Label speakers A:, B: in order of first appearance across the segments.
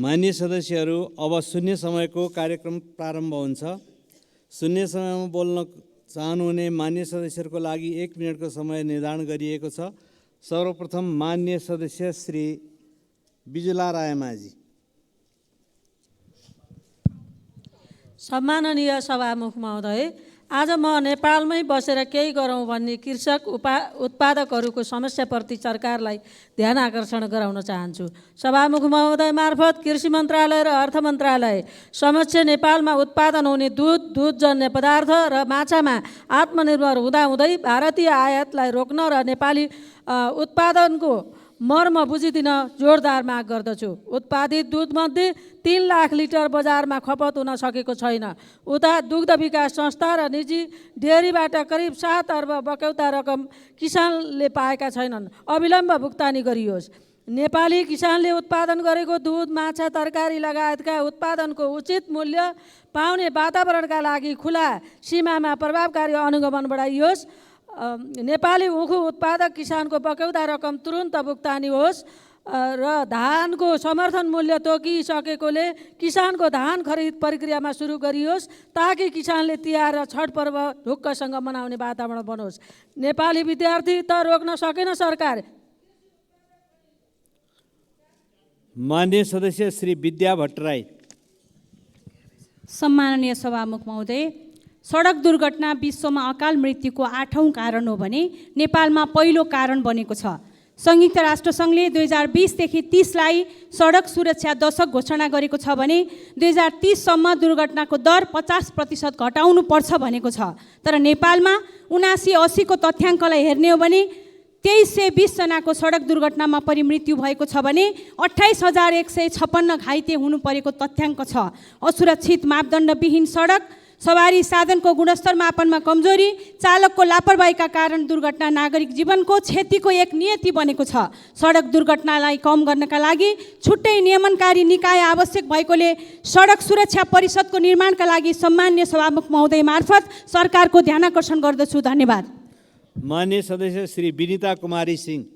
A: मान्य सदस्यहरू, अब शून्य समयको कार्यक्रम प्रारम्भ हुन्छ। शून्य समयमा बोल्न चाहनुहुने मान्य सदस्यहरूको लागि 1 मिनेटको समय निर्धारण गरिएको छ। सर्वप्रथम मान्य सदस्य श्री बिजुला रायमाझी।
B: सम्माननीय सभामुख महोदय, आज म नेपालमै बसेर केही गरौँ भन्ने कृषक उत्पादकहरूको समस्याप्रति सरकारलाई ध्यान आकर्षण गराउन चाहन्छु। सभामुख महोदय मार्फत कृषि मन्त्रालय र अर्थ मन्त्रालय समक्ष नेपालमा उत्पादन हुने दुधजन्य पदार्थ र माछामा आत्मनिर्भर हुँदाहुँदै भारतीय आयातलाई रोक्न र नेपाली उत्पादनको मर्म बुझिदिन जोरदार माग गर्दछु। उत्पादित दुधमध्ये 3 लाख लिटर बजारमा खपत हुन सकेको छैन। उता दुग्ध विकास संस्था र निजी डेयरीबाट करिब 7 अर्ब बक्यौता रकम किसानले पाएका छैनन्। अविलम्ब भुक्तानी गरियोस्। नेपाली किसानले उत्पादन गरेको दुध, माछा, तरकारी लगायतका उत्पादनको उचित मूल्य पाउने वातावरणका लागि खुला सीमामा प्रभावकारी अनुगमन बढाइयोस्। नेपाली उखु उत्पादक किसानको बक्यौता रकम तुरुन्त भुक्तानी होस् र धानको समर्थन मूल्य तोकिसकेकोले किसानको धान खरिद प्रक्रियामा सुरु गरियोस् ताकि किसानले तिहार र छठ पर्व ढुक्कसँग मनाउने वातावरण बनोस्। नेपाली विद्यार्थी त रोक्न सकेन सरकार।
A: मान्य सदस्य श्री विद्या भट्टराई।
C: सम्माननीय सभामुख महोदय, सडक दुर्घटना विश्वमा अकाल मृत्युको 8औं कारण हो भने नेपालमा पहिलो कारण बनेको छ। संयुक्त राष्ट्रसङ्घले 2020 देखि 30 लाई सडक सुरक्षा दशक घोषणा गरेको छ भने 2030 सम्म दुर्घटनाको दर 50% घटाउनु पर्छ भनेको छ। तर नेपालमा 79-80 को तथ्याङ्कलाई हेर्ने हो भने 2320 जनाको सडक दुर्घटनामा परिमृत्यु भएको छ भने 28156 घाइते हुनु परेको तथ्याङ्क छ। असुरक्षित मापदण्डविहीन सडक, सवारी साधनको गुणस्तर मापनमा कमजोरी, चालकको लापरवाहीका कारण दुर्घटना नागरिक जीवनको क्षतिको एक नियति बनेको छ। सडक दुर्घटनालाई कम गर्नका लागि छुट्टै नियमनकारी निकाय आवश्यक भएकोले सडक सुरक्षा परिषदको निर्माणका लागि सम्मान्य सभामुख महोदय मार्फत सरकारको ध्यानाकर्षण गर्दछु। धन्यवाद।
A: मान्य सदस्य श्री विनिता कुमारी सिंह।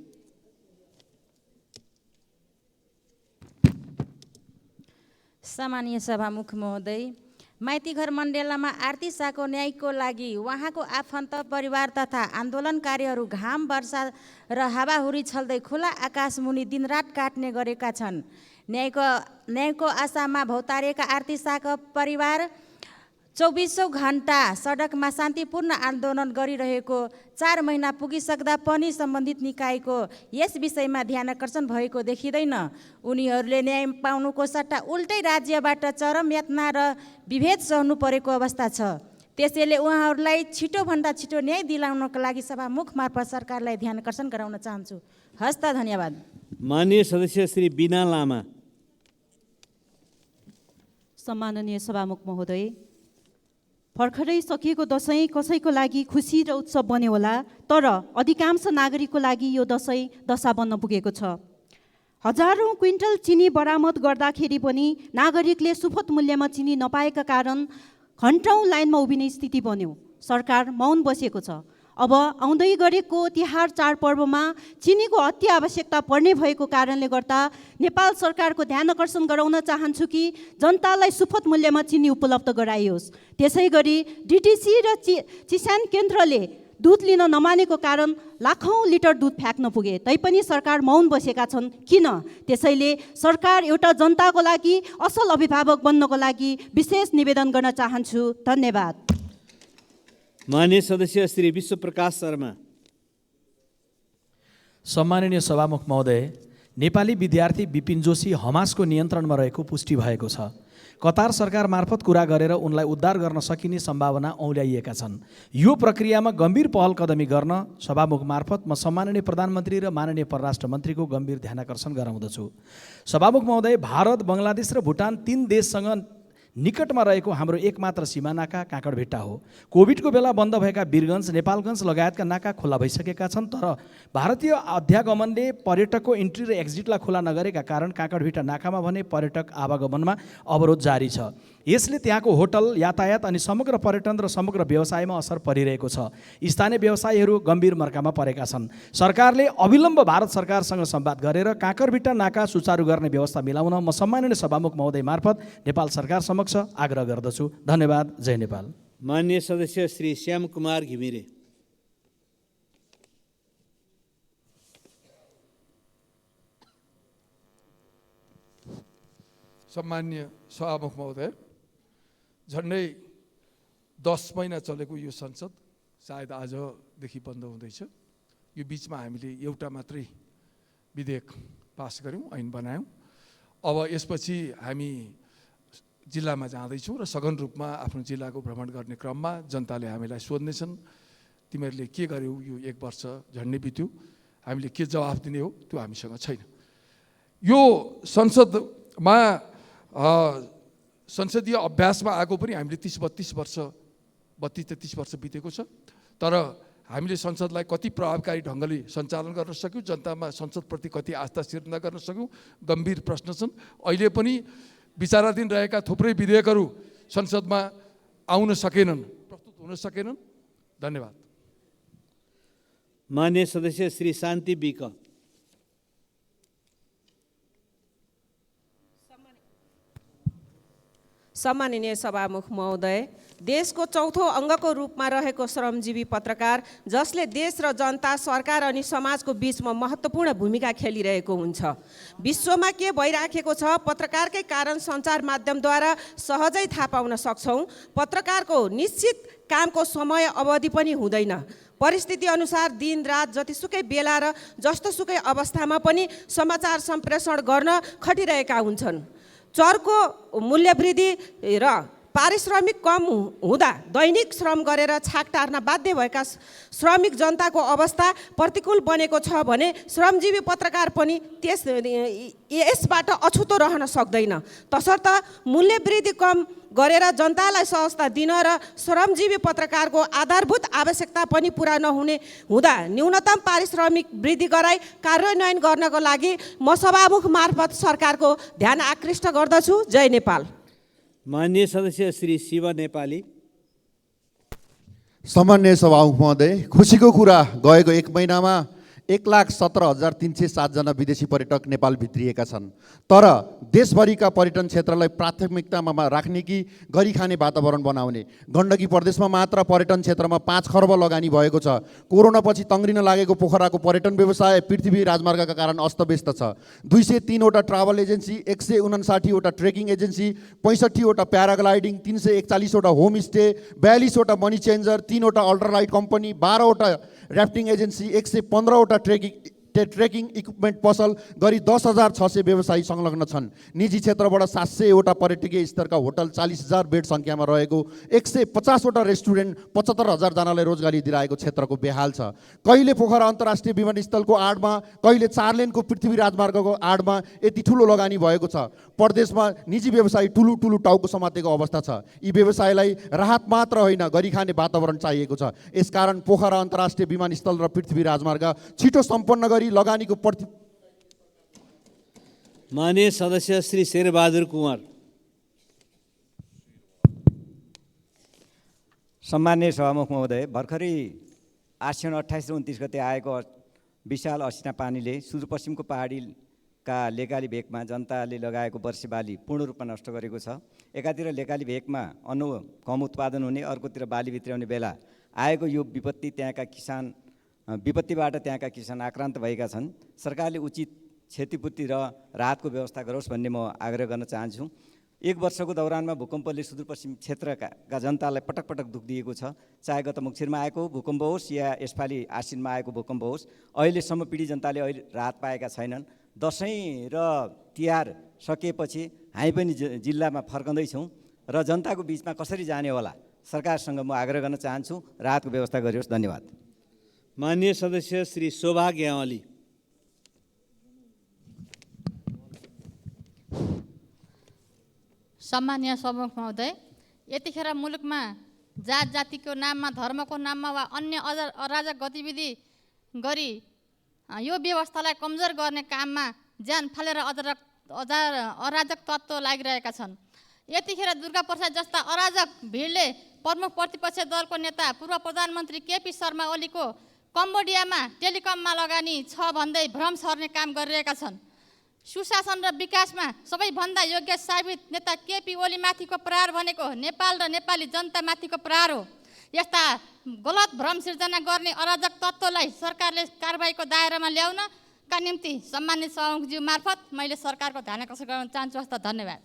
D: सम्मानीय सभामुख महोदय, माइतीघर मण्डेलामा आरती शाहको न्यायको लागि उहाँको आफन्त परिवार तथा आन्दोलनकारीहरू घाम, वर्षा र हावाहुरी छल्दै खुला आकाश मुनि दिनरात काट्ने गरेका छन्। न्यायको आशामा भौतारिएका आरती शाहको परिवार 24औं घण्टा सडकमा शान्तिपूर्ण आन्दोलन गरिरहेको 4 महिना पुगिसक्दा पनि सम्बन्धित निकायको यस विषयमा ध्यानाकर्षण भएको देखिँदैन। उनीहरूले न्याय पाउनुको सट्टा उल्टै राज्यबाट चरम यातना र विभेद सहनु परेको अवस्था छ। त्यसैले उहाँहरूलाई छिटोभन्दा छिटो न्याय दिलाउनको लागि सभामुख मार्फत सरकारलाई ध्यानाकर्षण गराउन चाहन्छु। हस्त, धन्यवाद।
A: माननीय सदस्य श्री बिना लामा।
E: सम्माननीय सभामुख महोदय, भर्खरै सकिएको दसैँ कसैको लागि खुसी र उत्सव बन्यो होला, तर अधिकांश नागरिकको लागि यो दसैँ दशा बन्न पुगेको छ। हजारौं क्विन्टल चिनी बरामद गर्दाखेरि पनि नागरिकले सुपथ मूल्यमा चिनी नपाएका कारण घन्टौं लाइनमा उभिने स्थिति बन्यो। सरकार मौन बसेको छ। अब आउँदै गरेको तिहार चाडपर्वमा चिनीको अति आवश्यकता पर्ने भएको कारणले गर्दा नेपाल सरकारको ध्यान आकर्षण गराउन चाहन्छु कि जनतालाई सुपथ मूल्यमा चिनी उपलब्ध गराइयोस्। त्यसै गरी डिटिसी र चिसान केन्द्रले दुध लिन नमानेको कारण लाखौं लिटर दुध फ्याँक्न पुगे, तैपनि सरकार मौन बसेका छन्। किन? त्यसैले सरकार एउटा जनताको लागि असल अभिभावक बन्नको लागि विशेष निवेदन गर्न चाहन्छु। धन्यवाद।
A: माननीय सदस्य श्री विश्वप्रकाश शर्मा।
F: सम्माननीय सभामुख महोदय, नेपाली विद्यार्थी विपिन जोशी हमासको नियन्त्रणमा रहेको पुष्टि भएको छ। कतार सरकार मार्फत कुरा गरेर उनलाई उद्धार गर्न सकिने सम्भावना औल्याइएका छन्। यो प्रक्रियामा गम्भीर पहल कदमी गर्न सभामुख मार्फत म सम्माननीय प्रधानमन्त्री र माननीय परराष्ट्र मन्त्रीको गम्भीर ध्यानाकर्षण गराउँदछु। सभामुख महोदय, भारत, बङ्गलादेश र भुटान 3 देशसँग निकटमा रहेको हाम्रो एकमात्र सीमा नाका काँकडभिट्टा हो। कोभिडको बेला बन्द भएका वीरगञ्ज, नेपालगञ्ज लगायतका नाका खुला भइसकेका छन्, तर भारतीय अध्यागमनले पर्यटकको इन्ट्री र एक्जिटलाई खुला नगरेका कारण काँकडभिट्टा नाकामा भने पर्यटक आवागमनमा अवरोध जारी छ। यसले त्यहाँको होटल, यातायात अनि समग्र पर्यटन र समग्र व्यवसायमा असर परिरहेको छ। स्थानीय व्यवसायीहरू गम्भीर मर्कामा परेका छन्। सरकारले अविलम्ब भारत सरकारसँग संवाद गरेर काँकरभिट्टा नाका सुचारू गर्ने व्यवस्था मिलाउन म सम्माननीय सभामुख महोदय मार्फत नेपाल सरकार समक्ष आग्रह गर्दछु। धन्यवाद। जय नेपाल।
A: माननीय सदस्य श्री श्याम कुमार घिमिरे।
G: सम्मान्य सभामुख महोदय, झन्डै 10 महिना चलेको यो संसद सायद आजदेखि बन्द हुँदैछ। यो बिचमा हामीले एउटा मात्रै विधेयक पास गऱ्यौँ, ऐन बनायौँ। अब यसपछि हामी जिल्लामा जाँदैछौँ र सघन रूपमा आफ्नो जिल्लाको भ्रमण गर्ने क्रममा जनताले हामीलाई सोध्नेछन्, तिमीहरूले के गर्यौ यो 1 वर्ष झन्डै बित्यो, हामीले के जवाफ दिने हो त्यो हामीसँग छैन। यो संसदमा संसदीय अभ्यासमा आएको पनि हामीले 32 वर्ष बितेको छ। तर हामीले संसदलाई कति प्रभावकारी ढङ्गले सञ्चालन गर्न सक्यौँ, जनतामा संसदप्रति कति आस्था सिर्जना गर्न सक्यौँ, गम्भीर प्रश्न छन्। अहिले पनि विचाराधीन रहेका थुप्रै विधेयकहरू संसदमा आउन सकेनन्, प्रस्तुत हुन सकेनन्। धन्यवाद।
A: माननीय सदस्य श्री शान्ति बिक।
H: सम्माननीय सभामुख महोदय, देशको चौथो अङ्गको रूपमा रहेको श्रमजीवी पत्रकार, जसले देश र जनता, सरकार अनि समाजको बीचमा महत्त्वपूर्ण भूमिका खेलिरहेको हुन्छ। विश्वमा के भइराखेको छ पत्रकारकै कारण सञ्चार माध्यमद्वारा सहजै थाहा पाउन सक्छौँ। पत्रकारको निश्चित कामको समय अवधि पनि हुँदैन। परिस्थिति अनुसार दिन रात जतिसुकै बेला र जस्तोसुकै अवस्थामा पनि समाचार सम्प्रेषण गर्न खटिरहेका हुन्छन्। चरको मूल्यवृद्धि र पारिश्रमिक कम हुँदा दैनिक श्रम गरेर छाक टार्न बाध्य भएका श्रमिक जनताको अवस्था प्रतिकूल बनेको छ भने श्रमजीवी पत्रकार पनि यसबाट अछुतो रहन सक्दैन। तसर्थ मूल्यवृद्धि कम गरेर जनतालाई सहजता दिन र श्रमजीवी पत्रकारको आधारभूत आवश्यकता पनि पुरा नहुने हुँदा न्यूनतम पारिश्रमिक वृद्धि गराई कार्यान्वयन गर्नको लागि म सभामुख मार्फत सरकारको ध्यान आकृष्ट गर्दछु। जय नेपाल।
A: माननीय सदस्य श्री शिव नेपाली।
I: सम्माननीय सभामुख महोदय, खुसीको कुरा गएको 1 महिनामा 1,17,307 जना विदेशी पर्यटक नेपाल भित्रिएका छन्। तर देशभरिका पर्यटन क्षेत्रलाई प्राथमिकतामा राख्ने कि गरी खाने वातावरण बनाउने, गण्डकी प्रदेशमा मात्र पर्यटन क्षेत्रमा 5 खर्ब लगानी भएको छ। कोरोनापछि तङ्ग्रिन लागेको पोखराको पर्यटन व्यवसाय पृथ्वी राजमार्गका कारण अस्तव्यस्त छ। 203 वटा ट्राभल एजेन्सी, 159 वटा ट्रेकिङ एजेन्सी, 65 वटा प्याराग्लाइडिङ, 341 वटा होमस्टे, 42 वटा मनी चेन्जर, 3 वटा अल्ट्रालाइट कम्पनी, 12 वटा ऱ्याफ्टिङ एजेन्सी, 115 वटा ट्रेकिङ इक्विपमेन्ट पसल गरी 10,600 व्यवसायी संलग्न छन्। निजी क्षेत्रबाट 700 वटा पर्यटकीय स्तरका होटल, 40,000 बेड सङ्ख्यामा रहेको 150 वटा रेस्टुरेन्ट, 75,000 जनालाई रोजगारी दिलाएको क्षेत्रको बेहाल छ। कहिले पोखरा अन्तर्राष्ट्रिय विमानस्थलको आडमा, कहिले 4 लेनको पृथ्वी राजमार्गको आडमा यति ठुलो लगानी भएको छ। प्रदेशमा निजी व्यवसायी ठुलो टाउको समातेको अवस्था छ। यी व्यवसायलाई राहत मात्र होइन, गरी खाने वातावरण चाहिएको छ। यसकारण पोखरा अन्तर्राष्ट्रिय विमानस्थल र पृथ्वी राजमार्ग छिटो सम्पन्न गरी लगानीको
A: माननीय सदस्य श्री शेरबहादुर कुँवर।
J: सम्माननीय सभामुख महोदय, भर्खरै आश्विन 28 र 29 गते आएको विशाल असिना पानीले सुदूरपश्चिमको पहाडीका लेकाली भेकमा जनताले लगाएको वर्षी बाली पूर्ण रूपमा नष्ट गरेको छ। एकातिर लेकाली भेकमा अन्न कम उत्पादन हुने, अर्कोतिर बाली भित्र्याउने बेला आएको यो विपत्तिबाट त्यहाँका किसान आक्रान्त भएका छन्। सरकारले उचित क्षतिपूर्ति र राहतको व्यवस्था गरोस् भन्ने म आग्रह गर्न चाहन्छु। 1 वर्षको दौरानमा भूकम्पले सुदूरपश्चिम क्षेत्रका जनतालाई पटक पटक दुःख दिएको छ। चाहे गत मङ्सिरमा आएको भूकम्प होस् या यसपालि आश्विनमा आएको भूकम्प होस्, अहिलेसम्म पीडित जनताले अहिले राहत पाएका छैनन्। दसैँ र तिहार सकिएपछि हामी पनि जिल्लामा फर्कँदैछौँ र जनताको बिचमा कसरी जाने होला, सरकारसँग म आग्रह गर्न चाहन्छु, राहतको व्यवस्था गरियोस्। धन्यवाद।
A: माननीय सदस्य श्री शोभा ग्यावाली।
K: सम्मानीय सभामुख महोदय, यतिखेर मुलुकमा जात जातिको नाममा, धर्मको नाममा वा अन्य अराजक गतिविधि गरी यो व्यवस्थालाई कमजोर गर्ने काममा ज्यान फालेर अराजक तत्त्व लागिरहेका छन्। यतिखेर दुर्गा प्रसाद जस्ता अराजक भिडले प्रमुख प्रतिपक्ष दलको नेता पूर्व प्रधानमन्त्री केपी शर्मा ओलीको कम्बोडियामा टेलिकममा लगानी छ भन्दै भ्रम सर्ने काम गरिरहेका छन्। सुशासन र विकासमा सबैभन्दा योग्य साबित नेता केपी ओलीमाथिको प्रहार भनेको नेपाल र नेपाली जनतामाथिको प्रहार हो। यस्ता गलत भ्रम सिर्जना गर्ने अराजक तत्त्वलाई सरकारले कारबाहीको दायरामा ल्याउनका निम्ति सम्मानित सभामुखज्यू मार्फत मैले सरकारको ध्यान आकर्षण गर्न चाहन्छु। हस्त धन्यवाद।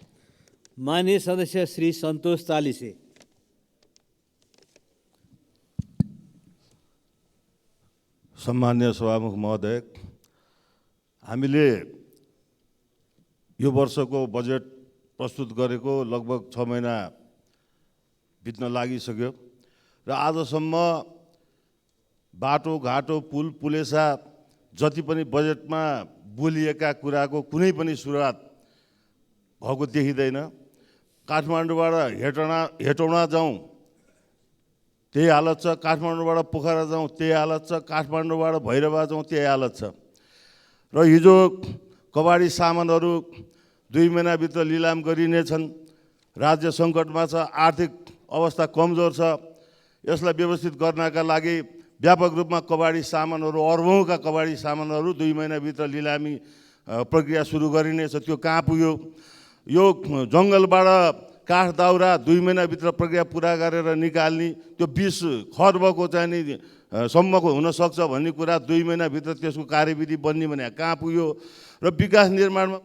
A: माननीय सदस्य श्री सन्तोष चालिसे।
L: सम्मान्य सभामुख महोदय, हामीले यो वर्षको बजेट प्रस्तुत गरेको लगभग 6 महिना बित्न लागिसक्यो र आजसम्म बाटोघाटो पुल पुलेसा जति पनि बजेटमा बोलिएका कुराको कुनै पनि सुरुवात भएको देखिँदैन। काठमाडौँबाट हेटौँडा जाउँ त्यही हालत छ, काठमाडौँबाट पोखरा जाउँ त्यही हालत छ, काठमाडौँबाट भैरवा जाउँ त्यही हालत छ। र हिजो कबाडी सामानहरू 2 महिनाभित्र लिलाम गरिनेछन्। राज्य सङ्कटमा छ, आर्थिक अवस्था कमजोर छ। यसलाई व्यवस्थित गर्नका लागि व्यापक रूपमा कबाडी सामानहरू, अर्बौँका कबाडी सामानहरू 2 महिनाभित्र लिलामी प्रक्रिया सुरु गरिनेछ। त्यो कहाँ पुग्यो? यो जङ्गलबाट काठ दाउरा 2 महिनाभित्र प्रक्रिया पुरा गरेर निकाल्ने, त्यो 20 खर्बको चाहिँ नि सम्मको हुनसक्छ भन्ने कुरा 2 महिनाभित्र त्यसको कार्यविधि बन्ने भने कहाँ पुग्यो? र विकास निर्माणमा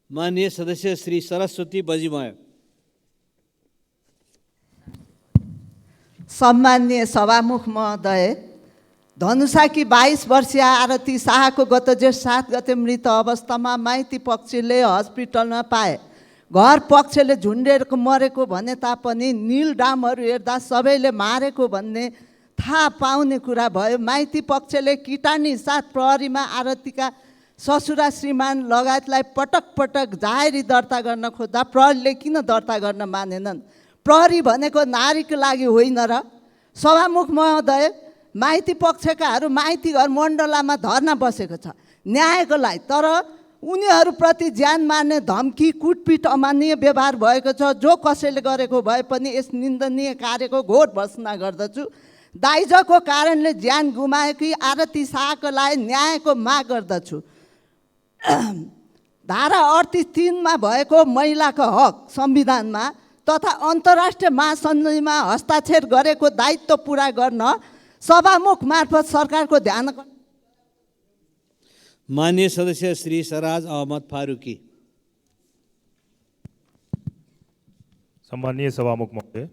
A: माननीय सदस्य श्री सरस्वती बजिमय।
M: सम्मान्य सभामुख महोदय, धनुषाकी 22 वर्षीय आरती शाहको गत जेठ 7 गते मृत अवस्थामा माइती पक्षले हस्पिटलमा पाए। घर पक्षले झुन्डेर मरेको भने तापनि नील डामहरू हेर्दा सबैले मारेको भन्ने थाहा पाउने कुरा भयो। माइती पक्षले किटानी साथ प्रहरीमा आरतीका ससुरा श्रीमान लगायतलाई पटक पटक जाहेरी दर्ता गर्न खोज्दा प्रहरीले किन दर्ता गर्न मानेनन्? प्रहरी भनेको नारीको लागि होइन र? सभामुख महोदय, माइती पक्षकाहरू माइती घर मण्डलामा धर्ना बसेको छ न्यायको लागि, तर उनीहरूप्रति ज्यान मार्ने धम्की, कुटपिट, अमान्य व्यवहार भएको छ। जो कसैले गरेको भए पनि यस निन्दनीय कार्यको घोर भर्त्सना गर्दछु। दाइजोको कारणले ज्यान गुमाएकी आरती शाहको लागि न्यायको माग गर्दछु। धारा 38(3) मा भएको महिलाको हक संविधानमा तथा अन्तर्राष्ट्रिय महासन्धिमा हस्ताक्षर गरेको दायित्व पुरा गर्न सभामुख मार्फत सरकारको ध्यान।
A: माननीय सदस्य श्री सराज अहमद फारूकी।
N: सम्मानीय सभामुख महोदय,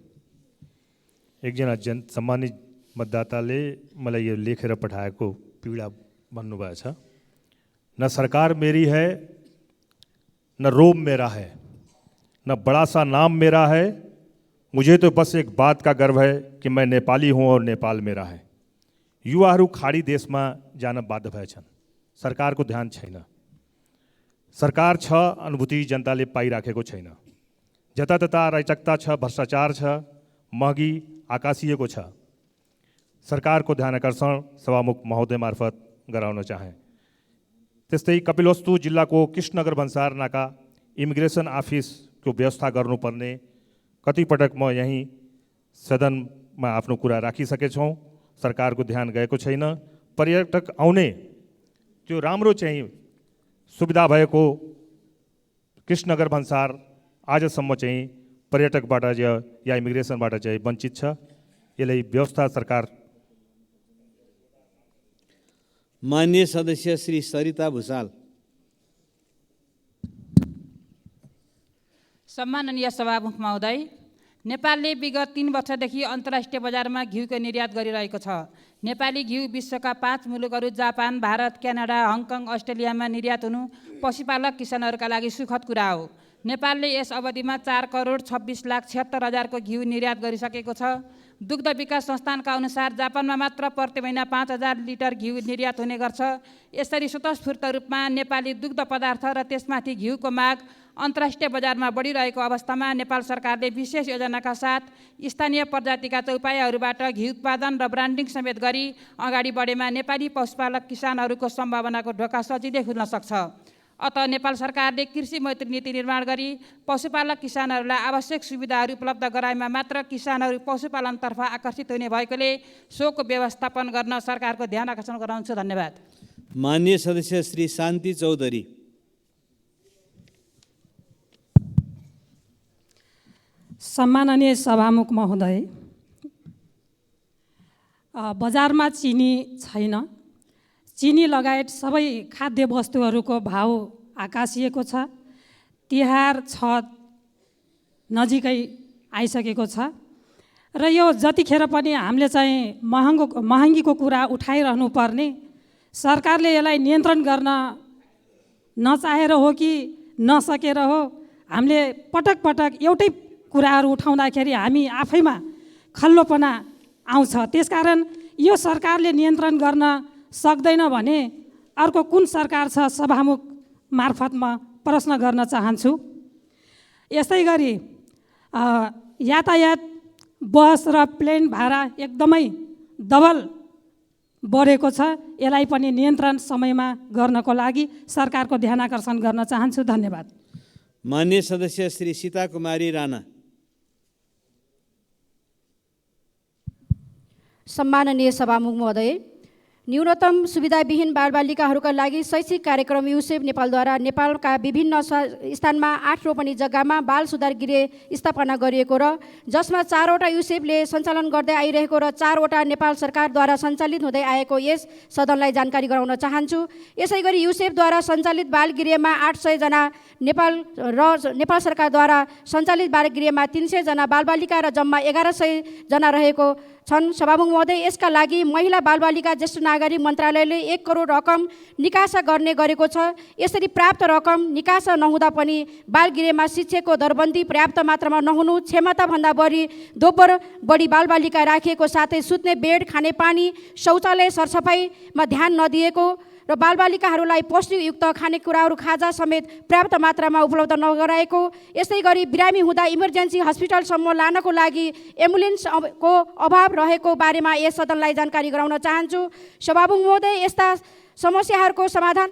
N: एकजना सम्मानित मतदाताले मलाई यो लेखेर पठाएको पीडा भन्नुभएको छ। न सरकार मेरी है, न रोब मेरा है, न बड़ा सा नाम मेरा है। मुझे तो बस एक बात का गर्व है कि मैं नेपाली हूँ और नेपाल मेरा है। युवाहरू खाडी देशमा जान बाध्य भएछन्। सरकारको ध्यान छैन। सरकार छ, अनुभूति जनताले पाइराखेको छैन। जतातता अराजकता छ, भ्रष्टाचार छ, महँगी आकाशिएको छ। सरकारको ध्यान आकर्षण सभामुख महोदय मार्फत गराउन चाहे। त्यस्तै कपिलवस्तु जिल्लाको कृष्णनगर भन्सार नाका इमिग्रेसन अफिसको व्यवस्था गर्नुपर्ने कतिपटक म यहीँ सदनमा आफ्नो कुरा राखिसकेछौँ। सरकारको ध्यान गएको छैन। पर्यटक आउने त्यो राम्रो चाहिँ सुविधा भएको कृष्णनगर भन्सार आजसम्म चाहिँ पर्यटकबाट या इमिग्रेसनबाट चाहिँ वञ्चित छ। यसलाई व्यवस्था सरकार।
A: माननीय सदस्य श्री सरिता भुसाल।
O: सम्माननीय सभामुख महोदय, नेपालले विगत 3 वर्षदेखि अन्तर्राष्ट्रिय बजारमा घिउको निर्यात गरिरहेको छ। नेपाली घिउ विश्वका 5 मुलुकहरू जापान, भारत, क्यानाडा, हङकङ, अस्ट्रेलियामा निर्यात हुनु पशुपालक किसानहरूका लागि सुखद कुरा हो। नेपालले यस अवधिमा 4,26,76,000 को घिउ निर्यात गरिसकेको छ। दुग्ध विकास संस्थानका अनुसार जापानमा मात्र प्रति महिना 5,000 लिटर घिउ निर्यात हुने गर्छ। यसरी स्वतस्फूर्त रूपमा नेपाली दुग्ध पदार्थ र त्यसमाथि घिउको माग अन्तर्राष्ट्रिय बजारमा बढिरहेको अवस्थामा नेपाल सरकारले विशेष योजनाका साथ स्थानीय प्रजातिका चौपायाहरूबाट घिउ उत्पादन र ब्रान्डिङ समेत गरी अगाडि बढेमा नेपाली पशुपालक किसानहरूको सम्भावनाको ढोका सजिलै खुल्न सक्छ। अत नेपाल सरकारले कृषि मैत्री नीति निर्माण गरी पशुपालक किसानहरूलाई आवश्यक सुविधाहरू उपलब्ध गराएमा मात्र किसानहरू पशुपालनतर्फ आकर्षित हुने भएकोले सोको व्यवस्थापन गर्न सरकारको ध्यान आकर्षण गराउँछु। धन्यवाद।
A: माननीय सदस्य श्री शान्ति चौधरी।
B: सम्माननीय सभामुख महोदय, बजारमा चिनी छैन। चिनी लगायत सबै खाद्य वस्तुहरूको भाउ आकाशिएको छ। तिहार छठ नजिकै आइसकेको छ र यो जतिखेर पनि हामीले चाहिँ महँगीको कुरा उठाइरहनु पर्ने, सरकारले यसलाई नियन्त्रण गर्न नचाहेर हो कि नसकेर हो, हामीले पटक पटक एउटै कुराहरू उठाउँदाखेरि हामी आफैमा खल्लोपना आउँछ। त्यसकारण यो सरकारले नियन्त्रण गर्न सक्दैन भने अर्को कुन सरकार छ, सभामुख मार्फत म प्रश्न गर्न चाहन्छु। यस्तै गरी यातायात बस र प्लेन भाडा एकदमै डबल बढेको छ। यसलाई पनि नियन्त्रण समयमा गर्नको लागि सरकारको ध्यान आकर्षण गर्न चाहन्छु। धन्यवाद।
A: माननीय सदस्य श्री सीता कुमारी राणा।
P: सम्माननीय सभामुख महोदय, न्यूनतम सुविधाविहीन बालबालिकाहरूका लागि शैक्षिक कार्यक्रम युसेफ नेपालद्वारा नेपालका विभिन्न स्थानमा 8 रोपनी जग्गामा बाल सुधार गृह स्थापना गरिएको र जसमा 4वटा युसेफले सञ्चालन गर्दै आइरहेको र 4वटा नेपाल सरकारद्वारा सञ्चालित हुँदै आएको यस सदनलाई जानकारी गराउन चाहन्छु। यसै गरी युसेफद्वारा सञ्चालित बाल गृहमा 800 जना नेपाल सरकारद्वारा सञ्चालित बाल गृहमा 300 जना बालबालिका र जम्मा 1100 जना रहेको छन्। सभामुख महोदय, यसका लागि महिला बालबालिका ज्येष्ठ नागरिक मन्त्रालयले 1 करोड रकम निकासा गर्ने गरेको छ। यसरी प्राप्त रकम निकासा नहुँदा पनि बालगृहमा शिक्षाको दरबन्दी पर्याप्त मात्रामा नहुनु, क्षमताभन्दा दोब्बर बढी बालबालिका राखिएको साथै सुत्ने बेड, खानेपानी, शौचालय सरसफाइमा ध्यान नदिएको र बालबालिकाहरूलाई पौष्टिकयुक्त खानेकुराहरू खाजा समेत पर्याप्त मात्रामा उपलब्ध नगराएको, यसै गरी बिरामी हुँदा इमर्जेन्सी हस्पिटलसम्म लानको लागि एम्बुलेन्सको अभाव रहेको बारेमा यस सदनलाई जानकारी गराउन चाहन्छु। सभामुख महोदय, यस्ता समस्याहरूको समाधान।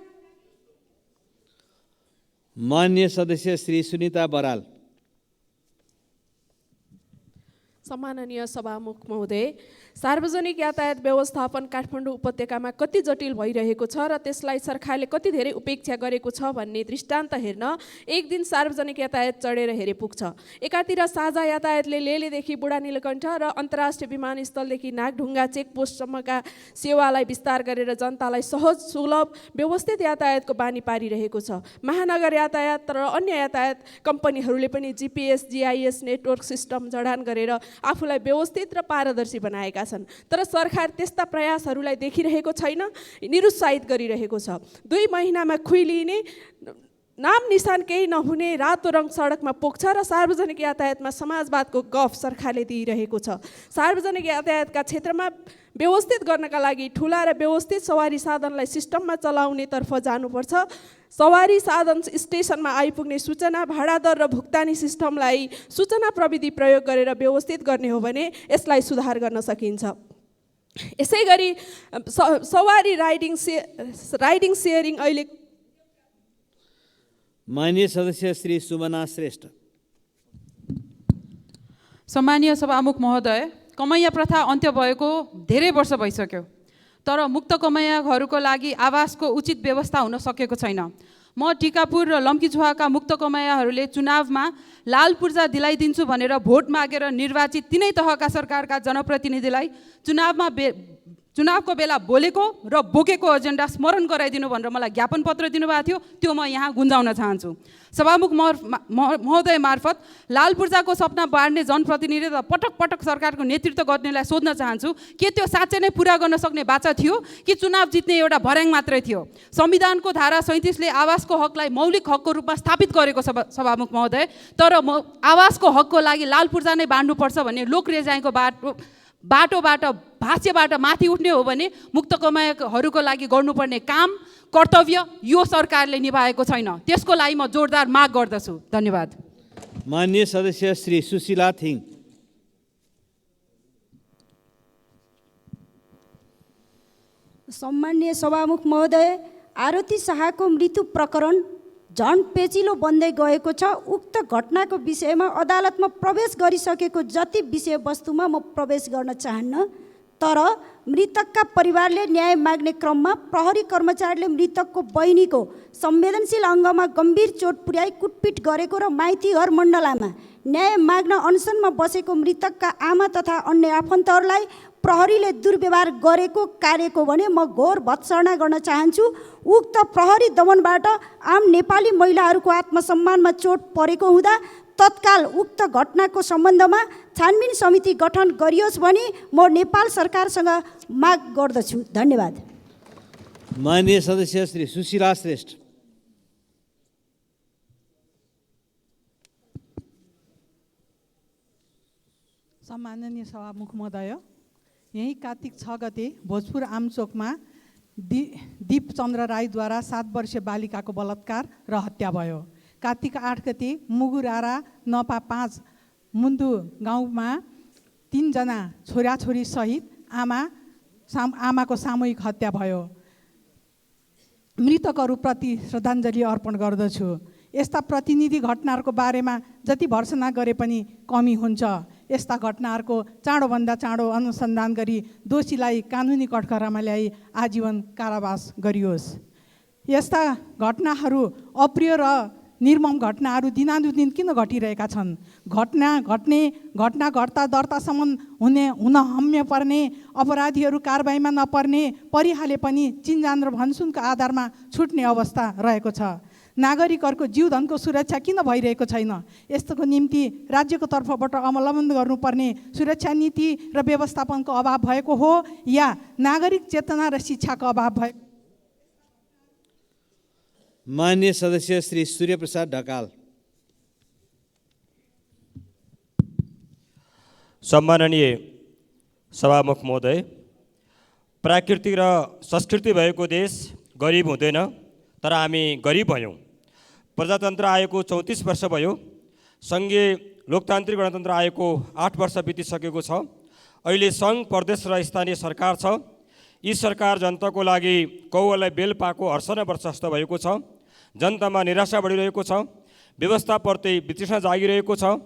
A: माननीय सदस्य श्री सुनिता बराल।
Q: सम्माननीय सभामुख महोदय, सार्वजनिक यातायात व्यवस्थापन काठमाडौँ उपत्यकामा कति जटिल भइरहेको छ र त्यसलाई सरकारले कति धेरै उपेक्षा गरेको छ भन्ने दृष्टान्त हेर्न एक दिन सार्वजनिक यातायात चढेर हेरे पुग्छ। एकातिर साझा यातायातले लेलेदेखि बुढा नीलकण्ठ र अन्तर्राष्ट्रिय विमानस्थलदेखि नागढुङ्गा चेकपोस्टसम्मका सेवालाई विस्तार गरेर जनतालाई सहज, सुलभ, व्यवस्थित यातायातको बानी पारिरहेको छ। महानगर यातायात र अन्य यातायात कम्पनीहरूले पनि GPS, GIS नेटवर्क सिस्टम जडान गरेर आफूलाई व्यवस्थित र पारदर्शी बनाएका छन्, तर सरकार त्यस्ता प्रयासहरूलाई देखिरहेको छैन, निरुत्साहित गरिरहेको छ। 2 महिनामा खुइलिने, नाम निशान केही नहुने रातो रङ सडकमा पोख्छ र सार्वजनिक यातायातमा समाजवादको गफ सरकारले दिइरहेको छ। सार्वजनिक यातायातका क्षेत्रमा व्यवस्थित गर्नका लागि ठुला र व्यवस्थित सवारी साधनलाई सिस्टममा चलाउनेतर्फ जानुपर्छ। सवारी साधन स्टेसनमा आइपुग्ने सूचना, भाडा दर र भुक्तानी सिस्टमलाई सूचना प्रविधि प्रयोग गरेर व्यवस्थित गर्ने हो भने यसलाई सुधार गर्न सकिन्छ। यसै गरी सवारी राइडिङ सेयरिङ अहिले।
A: माननीय सदस्य श्री सुमना श्रेष्ठ।
O: सम्मानीय सभामुख महोदय, कमैया प्रथा अन्त्य भएको धेरै वर्ष भइसक्यो, तर मुक्त कमैयाहरूको लागि आवासको उचित व्यवस्था हुन सकेको छैन। म टिकापुर र लम्कीछुवाका मुक्त कमैयाहरूले चुनावमा लाल पूर्जा दिलाइदिन्छु भनेर भोट मागेर निर्वाचित तिनै तहका सरकारका जनप्रतिनिधिलाई चुनावको बेला बोलेको र बोकेको एजेन्डा स्मरण गराइदिनु भनेर मलाई ज्ञापन पत्र दिनुभएको थियो, त्यो म यहाँ गुन्जाउन चाहन्छु। सभामुख महोदय मार्फत लाल पूर्जाको सपना बाँड्ने जनप्रतिनिधि र पटक पटक सरकारको नेतृत्व गर्नेलाई सोध्न चाहन्छु, के त्यो साँच्चै नै पुरा गर्न सक्ने बाचा थियो कि चुनाव जित्ने एउटा भर्याङ मात्रै थियो? संविधानको धारा 37ले आवासको हकलाई मौलिक हकको रूपमा स्थापित गरेको छ सभामुख महोदय, तर आवासको हकको लागि लाल पूर्जा नै बाँड्नुपर्छ भन्ने लोक रेजाइको बाटोबाट भाष्यबाट माथि उठ्ने हो भने मुक्त कमाइहरूको लागि गर्नुपर्ने काम, कर्तव्य यो सरकारले निभाएको छैन। त्यसको लागि म जोरदार माग गर्दछु। धन्यवाद।
A: माननीय सदस्य श्री सुशीला थिङ।
R: सम्माननीय सभामुख महोदय, आरती शाहको मृत्यु प्रकरण
P: झन् पेचिलो बन्दै गएको छ। उक्त घटनाको विषयमा अदालतमा प्रवेश गरिसकेको जति विषयवस्तुमा म प्रवेश गर्न चाहन्न, तर मृतकका परिवारले न्याय माग्ने क्रममा प्रहरी कर्मचारीले मृतकको बहिनीको संवेदनशील अङ्गमा गम्भीर चोट पुर्याई कुटपिट गरेको र माइती घर मण्डलामा न्याय माग्न अनसनमा बसेको मृतकका आमा तथा अन्य आफन्तहरूलाई प्रहरीले दुर्व्यवहार गरेको कार्यको भने म घोर भत्सना गर्न चाहन्छु। उक्त प्रहरी दमनबाट आम नेपाली महिलाहरूको आत्मसम्मानमा चोट परेको हुँदा तत्काल उक्त घटनाको सम्बन्धमा छानबिन समिति गठन गरियोस् भनी म नेपाल सरकारसँग माग गर्दछु। धन्यवाद।
A: माननीय सदस्य श्री सुशीला श्रेष्ठ।
R: सम्माननीय सभामुख महोदय, यही कार्तिक 6 गते भोजपुर आमचोकमा दीपचन्द्र राईद्वारा 7 वर्षीय बालिकाको बलात्कार र हत्या भयो। कार्तिक 8 गते मुगुरारा नपा 5 मुन्दु गाउँमा 3 जना छोराछोरी सहित आमाको सामूहिक हत्या भयो। मृतकहरूप्रति श्रद्धाञ्जली अर्पण गर्दछु। यस्ता प्रतिनिधि घटनाहरूको बारेमा जति भर्सना गरे पनि कमी हुन्छ। यस्ता घटनाहरूको चाँडोभन्दा चाँडो अनुसन्धान गरी दोषीलाई कानुनी कठघरामा ल्याई आजीवन कारावास गरियोस्। यस्ता घटनाहरू अप्रिय र निर्मम घटनाहरू दिनानुदिन किन घटिरहेका छन्? घटना घट्दा दर्तासम्म हुन हम्य पर्ने अपराधीहरू कारबाहीमा नपर्ने परिहाले पनि चिन्जान र भनसुनको आधारमा छुट्ने अवस्था रहेको छ। नागरिकहरूको जीवधनको सुरक्षा किन भइरहेको छैन? यस्तोको निम्ति राज्यको तर्फबाट अवलम्बन गर्नुपर्ने सुरक्षा नीति र व्यवस्थापनको अभाव भएको हो या नागरिक चेतना र शिक्षाको अभाव भएको?
A: माननीय सदस्य श्री सूर्यप्रसाद ढकाल।
S: सम्माननीय सभामुख महोदय, प्राकृतिक र संस्कृति भएको देश गरिब हुँदैन, तर हामी गरिब भयौँ। प्रजातन्त्र आएको 34 वर्ष भयो। सङ्घीय लोकतान्त्रिक गणतन्त्र आएको 8 वर्ष बितिसकेको छ। अहिले सङ्घ, प्रदेश र स्थानीय सरकार छ। यी सरकार जनताको लागि कौवालाई बेल पाएको हर्षण वर्षस्त भएको छ। जनतामा निराशा बढिरहेको छ। व्यवस्थाप्रति वितृष्णा जागिरहेको छ।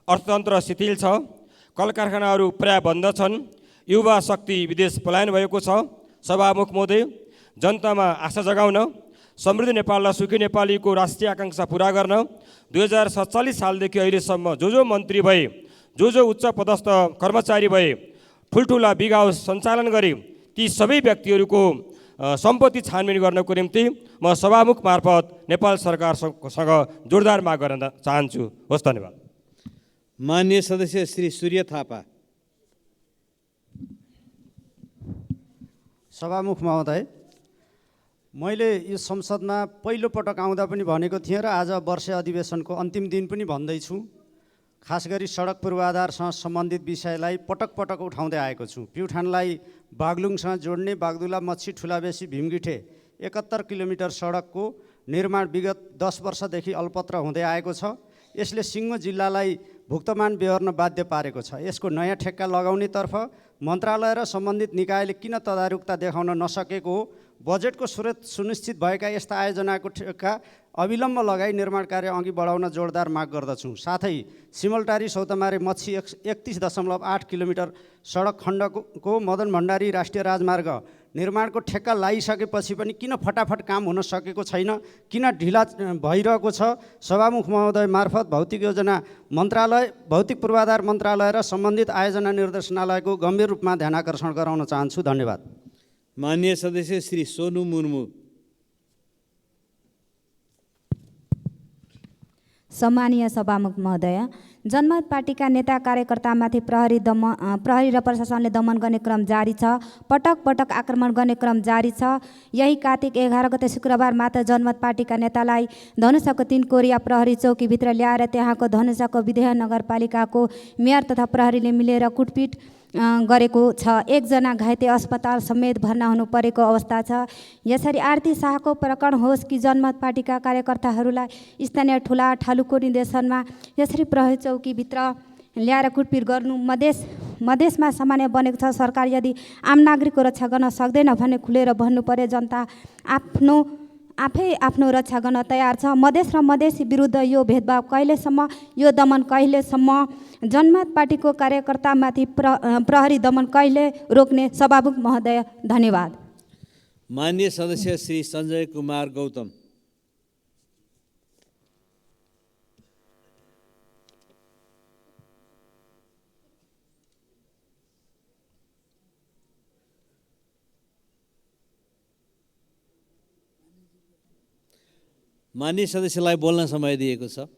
S: अर्थतन्त्र शिथिल छ। कल कारखानाहरू प्राय बन्द छन्। युवा शक्ति विदेश पलायन भएको छ। सभामुख महोदय, जनतामा आशा जगाउन, समृद्ध नेपाल र सुखी नेपालीको राष्ट्रिय आकाङ्क्षा पुरा गर्न 2047 सालदेखि अहिलेसम्म जो मन्त्री भए, जो उच्च पदस्थ कर्मचारी भए, ठुल्ठुला बिग हाउस सञ्चालन गरे, ती सबै व्यक्तिहरूको सम्पत्ति छानबिन गर्नको निम्ति म सभामुख मार्फत नेपाल सरकारसँग जोरदार माग गर्न चाहन्छु। हस्, धन्यवाद।
A: माननीय सदस्य श्री सूर्य थापा।
T: सभामुख महोदय, मैले यो संसदमा पहिलो पटक आउँदा पनि भनेको थिएँ र आज वर्ष अधिवेशनको अन्तिम दिन पनि भन्दैछु। खास गरी सडक पूर्वाधारसँग सम्बन्धित विषयलाई पटक पटक उठाउँदै आएको छु। प्युठानलाई बागलुङसँग जोड्ने बागदुला मच्छी ठुलाबेसी भीमगिठे 71 किलोमिटर सडकको निर्माण विगत 10 वर्षदेखि अल्पत्र हुँदै आएको छ। यसले सिङ्गो जिल्लालाई भुक्तमान बेहोर्न बाध्य पारेको छ। यसको नयाँ ठेक्का लगाउनेतर्फ मन्त्रालय र सम्बन्धित निकायले किन तदारुकता देखाउन नसकेको हो? बजेटको स्रोत सुनिश्चित भएका यस्ता आयोजनाको ठेक्का अविलम्ब लगाई निर्माण कार्य अघि बढाउन जोरदार माग गर्दछौँ। साथै सिमलटारी सौतमारे मच्छी 31.8 किलोमिटर सडक खण्डको मदन भण्डारी राष्ट्रिय राजमार्ग निर्माणको ठेक्का लगाइसकेपछि पनि किन फटाफट काम हुन सकेको छैन? किन ढिला भइरहेको छ? सभामुख महोदय मार्फत भौतिक योजना मन्त्रालय, भौतिक पूर्वाधार मन्त्रालय र सम्बन्धित आयोजना निर्देशनालयको गम्भीर रूपमा ध्यानाकर्षण गराउन चाहन्छु। धन्यवाद।
A: माननीय सदस्य श्री सोनु मुर्मू।
U: सम्मानीय सभामुख महोदय, जनमत पार्टीका नेता कार्यकर्तामाथि प्रहरी र प्रशासनले दमन गर्ने क्रम जारी छ। पटक पटक आक्रमण गर्ने क्रम जारी छ। यही कार्तिक 11 गते शुक्रबार मात्र जनमत पार्टीका नेतालाई धनुषाको 3 कोरिया प्रहरी चौकीभित्र ल्याएर त्यहाँको धनुषाको विदेह नगरपालिकाको मेयर तथा प्रहरीले मिलेर कुटपिट गरेको छ। 1 जना घाइते अस्पताल समेत भर्ना हुनु परेको अवस्था छ। यसरी आरती शाहको प्रकरण होस् कि जनमत पार्टीका कार्यकर्ताहरूलाई स्थानीय ठुला ठालुको निर्देशनमा यसरी प्रहरी चौकीभित्र ल्याएर कुटपिट गर्नु मधेसमा सामान्य बनेको छ। सरकार यदि आम नागरिकको रक्षा गर्न सक्दैन भने खुलेर भन्नु पर्यो। जनता आफै आफ्नो रक्षा गर्न तयार छ। मधेस र मधेसी विरुद्ध यो भेदभाव कहिलेसम्म, यो दमन कहिलेसम्म, जनमत पार्टीको कार्यकर्तामाथि प्रहरी दमन कहिले रोक्ने? सभामुख महोदय, धन्यवाद।
A: माननीय सदस्य श्री सञ्जय कुमार गौतम। माननीय सदस्यलाई बोल्न समय दिएको छ।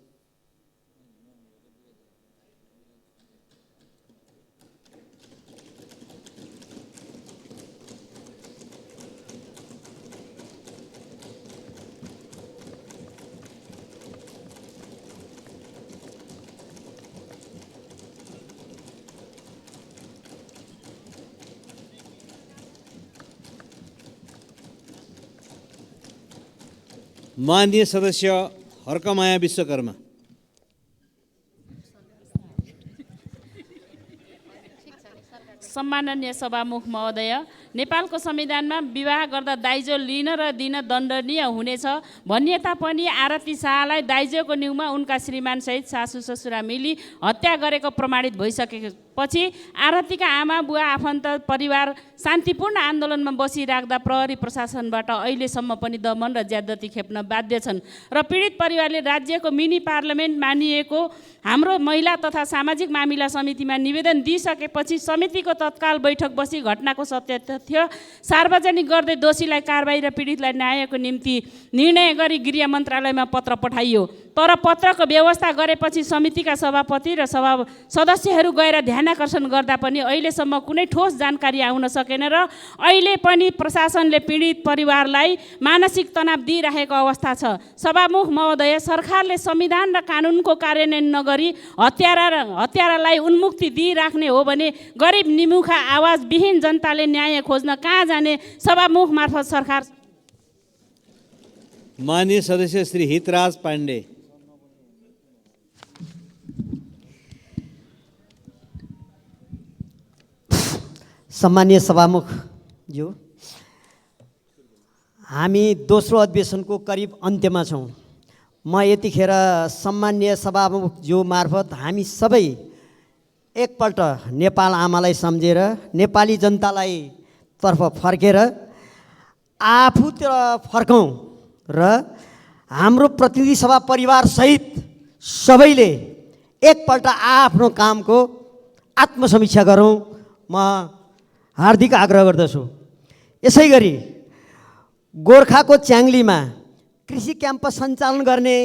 A: माननीय सदस्य हर्कमाया विश्वकर्मा।
C: सम्माननीय सभामुख महोदय, नेपालको संविधानमा विवाह गर्दा दाइजो लिन र दिन दण्डनीय हुनेछ भनिए तापनि आरती शाहलाई दाइजोको न्युमा उनका श्रीमानसहित सासू ससुरा मिली हत्या गरेको प्रमाणित भइसकेपछि आरतीका आमा बुवा आफन्त परिवार शान्तिपूर्ण आन्दोलनमा बसिराख्दा प्रहरी प्रशासनबाट अहिलेसम्म पनि दमन र ज्यादती खेप्न बाध्य छन् र पीडित परिवारले राज्यको मिनी पार्लियामेन्ट मानिएको हाम्रो महिला तथा सामाजिक मामिला समितिमा निवेदन दिइसकेपछि समितिको तत्काल बैठक बसी घटनाको सत्य तथ्य सार्वजनिक गर्दै दोषीलाई कारबाही र पीडितलाई न्यायको निम्ति निर्णय गरी गृह मन्त्रालयमा पत्र पठाइयो। तर पत्रको व्यवस्था गरेपछि समितिका सभापति र सदस्यहरू गएर ध्यानाकर्षण गर्दा पनि अहिलेसम्म कुनै ठोस जानकारी आउन सकेन र अहिले पनि प्रशासनले पीडित परिवारलाई मानसिक तनाव दिइरहेको अवस्था छ। सभामुख महोदय, सरकारले संविधान र कानुनको कार्यान्वयन नगरी हत्यारालाई उन्मुक्ति दिइराख्ने हो भने गरिब निमुखा आवाजविहीन जनताले न्याय खोज्न कहाँ जाने? सभामुख मार्फत सरकार।
A: माननीय सदस्य श्री हितराज पाण्डे।
V: सम्मानीय सभामुखज्यू, हामी दोस्रो अधिवेशनको करिब अन्त्यमा छौँ। म यतिखेर सम्मानीय सभामुखज्यू मार्फत हामी सबै एकपल्ट नेपाल आमालाई सम्झेर नेपाली जनतालाई तर्फ फर्केर आफूतिर फर्कौँ र हाम्रो प्रतिनिधि सभा परिवारसहित सबैले एकपल्ट आफ्नो कामको आत्मसमीक्षा गरौँ, म हार्दिक आग्रह गर्दछु। यसै गरी गोर्खाको च्याङ्लीमा कृषि क्याम्पस सञ्चालन गर्ने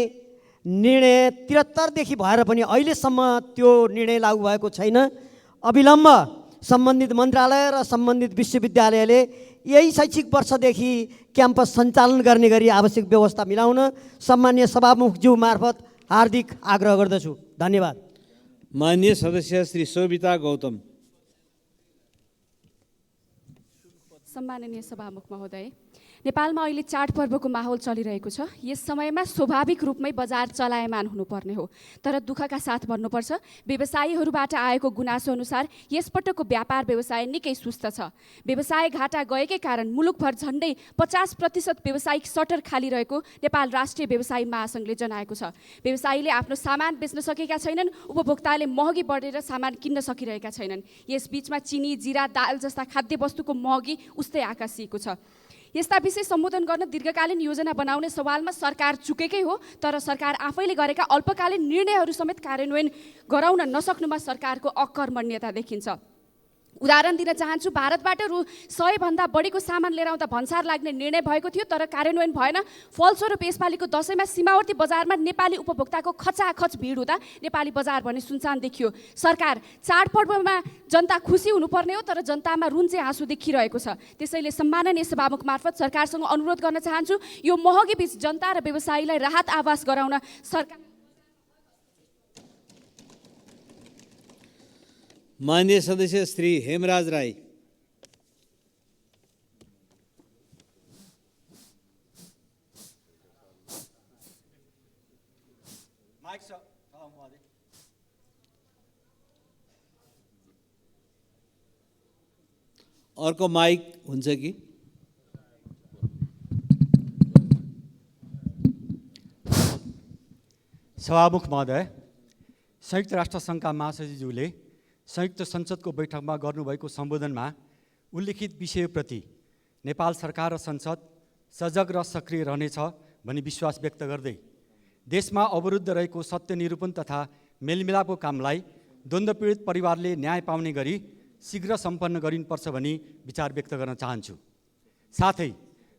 V: निर्णय 73देखि भएर पनि अहिलेसम्म त्यो निर्णय लागू भएको छैन। अविलम्ब सम्बन्धित मन्त्रालय र सम्बन्धित विश्वविद्यालयले यही शैक्षिक वर्षदेखि क्याम्पस सञ्चालन गर्ने गरी आवश्यक व्यवस्था मिलाउन सम्मानीय सभामुखज्यू मार्फत हार्दिक आग्रह गर्दछु। धन्यवाद।
A: माननीय सदस्य श्री शोभिता गौतम।
W: सम्माननीय सभामुख महोदय, नेपालमा अहिले चाडपर्वको माहौल चलिरहेको छ। यस समयमा स्वाभाविक रूपमै बजार चलायमान हुनुपर्ने हो, तर दुःखका साथ भन्नुपर्छ व्यवसायीहरूबाट आएको गुनासो अनुसार यसपटकको व्यापार व्यवसाय निकै सुस्त छ। व्यवसाय घाटा गएकै कारण मुलुकभर झन्डै 50% व्यावसायिक सटर खाली रहेको नेपाल राष्ट्रिय व्यवसायी महासङ्घले जनाएको छ। व्यवसायीले आफ्नो सामान बेच्न सकेका छैनन्, उपभोक्ताले महँगी बढेर सामान किन्न सकिरहेका छैनन्। यसबीचमा चिनी, जिरा, दाल जस्ता खाद्य वस्तुको महँगी उस्तै आकाशिएको छ। यस्ता विषय सम्बोधन गर्न दीर्घकालीन योजना बनाउने सवालमा सरकार चुकेकै हो, तर सरकार आफैले गरेका अल्पकालीन निर्णयहरू समेत कार्यान्वयन गराउन नसक्नुमा सरकारको अकर्मण्यता देखिन्छ। उदाहरण दिन चाहन्छु, भारतबाट रु 100 भन्दा बढीको सामान लिएर आउँदा भन्सार लाग्ने निर्णय भएको थियो, तर कार्यान्वयन भएन। फलस्वरूप यसपालिको दशैंमा सीमावर्ती बजारमा नेपाली उपभोक्ताको खचाखच भिड हुँदा नेपाली बजार भने सुनसान देखियो। सरकार चाडपर्वमा जनता खुसी हुनुपर्ने हो, तर जनतामा रुन्चे आँसु देखिरहेको छ। त्यसैले सम्माननीय सभामुख मार्फत सरकारसँग अनुरोध गर्न चाहन्छु, यो महँगी बीच जनता र व्यवसायीलाई राहत आवास गराउन सरकार।
A: माननीय सदस्य श्री हेमराज राई। अर्को माइक हुन्छ कि?
D: सभामुख महोदय, संयुक्त राष्ट्र सङ्घका महासचिवज्यूले संयुक्त संसदको बैठकमा गर्नुभएको सम्बोधनमा उल्लेखित विषयप्रति नेपाल सरकार र संसद सजग र सक्रिय रहनेछ भनी विश्वास व्यक्त गर्दै देशमा अवरुद्ध रहेको सत्य निरूपण तथा मेलमिलापको कामलाई द्वन्द्वपीडित परिवारले न्याय पाउने गरी शीघ्र सम्पन्न गरिनुपर्छ भनी विचार व्यक्त गर्न चाहन्छु। साथै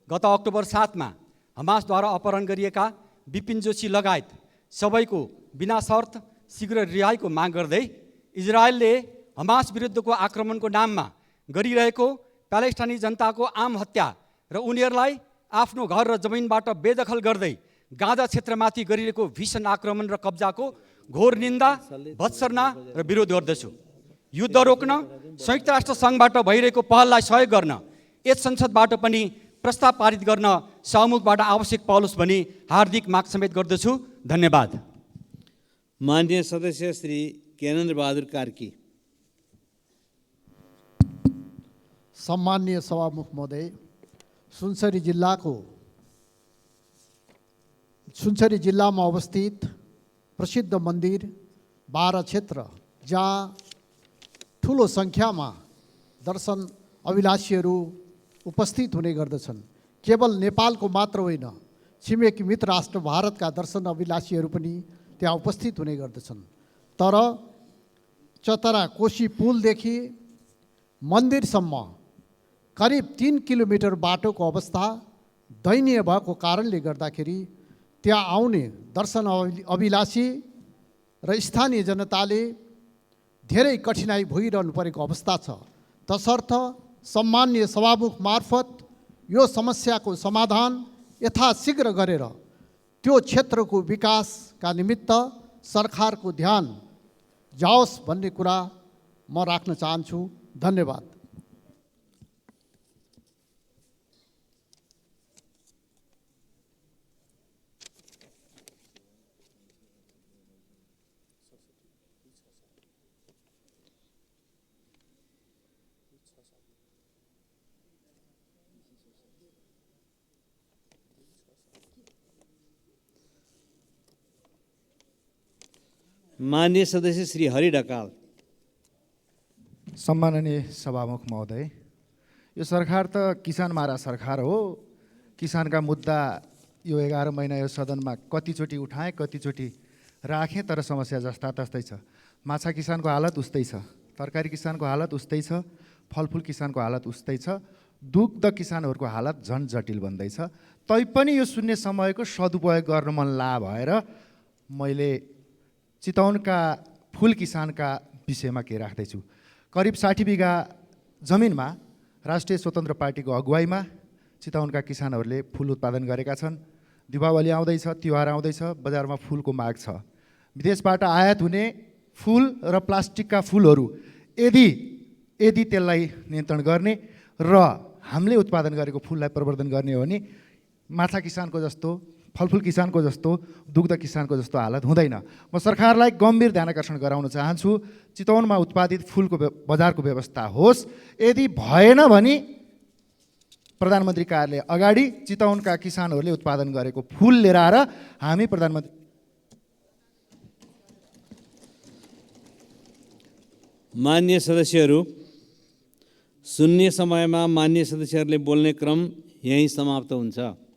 D: गत अक्टोबर 7 मा हमासद्वारा अपहरण गरिएका विपिन जोशी लगायत सबैको बिना शर्त शीघ्र रिहाईको माग गर्दै इजरायलले हमास विरुद्धको आक्रमणको नाममा गरिरहेको प्यालेस्टाइनी जनताको आम हत्या र उनीहरूलाई आफ्नो घर र जमिनबाट बेदखल गर्दै गाजा क्षेत्रमाथि गरिरहेको भीषण आक्रमण र कब्जाको घोर निन्दा, भत्सर्ना र विरोध गर्दछु। युद्ध रोक्न संयुक्त राष्ट्र सङ्घबाट भइरहेको पहललाई सहयोग गर्न यस संसदबाट पनि प्रस्ताव पारित गर्न सहमुखबाट आवश्यक पाओस् भनी हार्दिक माग समेत गर्दछु। धन्यवाद।
A: माननीय सदस्य श्री ज्ञानेन्द्र बहादुर कार्की।
E: सम्माननीय सभामुख महोदय, सुनसरी जिल्लामा अवस्थित प्रसिद्ध मन्दिर बारा क्षेत्र जहाँ ठुलो सङ्ख्यामा दर्शन अभिलाषीहरू उपस्थित हुने गर्दछन्। केवल नेपालको मात्र होइन, छिमेकी मित्र राष्ट्र भारतका दर्शन अभिलाषीहरू पनि त्यहाँ उपस्थित हुने गर्दछन्। तर चतरा कोशी पुलदेखि मन्दिरसम्म करिब 3 किलोमिटर बाटोको अवस्था दयनीय भएको कारणले गर्दाखेरि त्यहाँ आउने दर्शन अभिलाषी र स्थानीय जनताले धेरै कठिनाइ भोगिरहनु परेको अवस्था छ। तसर्थ सम्माननीय सभामुख मार्फत यो समस्याको समाधान यथाशीघ्र गरेर त्यो क्षेत्रको विकासका निमित्त सरकारको ध्यान जाओस् भन्ने कुरा म राख्न चाहन्छु। धन्यवाद।
A: माननीय सदस्य श्री हरि ढकाल।
F: सम्माननीय सभामुख महोदय, यो सरकार त किसान मारा सरकार हो। किसानका मुद्दा यो 11 महिना यो सदनमा कतिचोटि उठाएँ, कतिचोटि राखेँ, तर समस्या जस्ता तस्तै छ। माछा किसानको हालत उस्तै छ, तरकारी किसानको हालत उस्तै छ, फलफुल किसानको हालत उस्तै छ, दुग्ध किसानहरूको हालत झन् जटिल बन्दैछ। तैपनि यो शून्य समयको सदुपयोग गर्न मन ला भएर मैले चितवनका फुल किसानका विषयमा के राख्दैछु। करिब 60 बिघा जमिनमा राष्ट्रिय स्वतन्त्र पार्टीको अगुवाईमा चितवनका किसानहरूले फुल उत्पादन गरेका छन्। दीपावली आउँदैछ, तिहार आउँदैछ, बजारमा फुलको माग छ। विदेशबाट आयात हुने फुल र प्लास्टिकका फुलहरू यदि त्यसलाई नियन्त्रण गर्ने र हामीले उत्पादन गरेको फुललाई प्रवर्धन गर्ने हो भने माछा किसानको जस्तो, फलफुल किसानको जस्तो, दुग्ध किसानको जस्तो हालत हुँदैन। म सरकारलाई गम्भीर ध्यानाकर्षण गराउन चाहन्छु, चितवनमा उत्पादित फुलको बजारको व्यवस्था होस्। यदि भएन भने प्रधानमन्त्री कार्यालय अगाडि चितवनका किसानहरूले उत्पादन गरेको फुल लिएर आएर हामी प्रधानमन्त्री।
A: माननीय सदस्यहरू, शून्य समयमा माननीय सदस्यहरूले बोल्ने क्रम यहीँ समाप्त हुन्छ।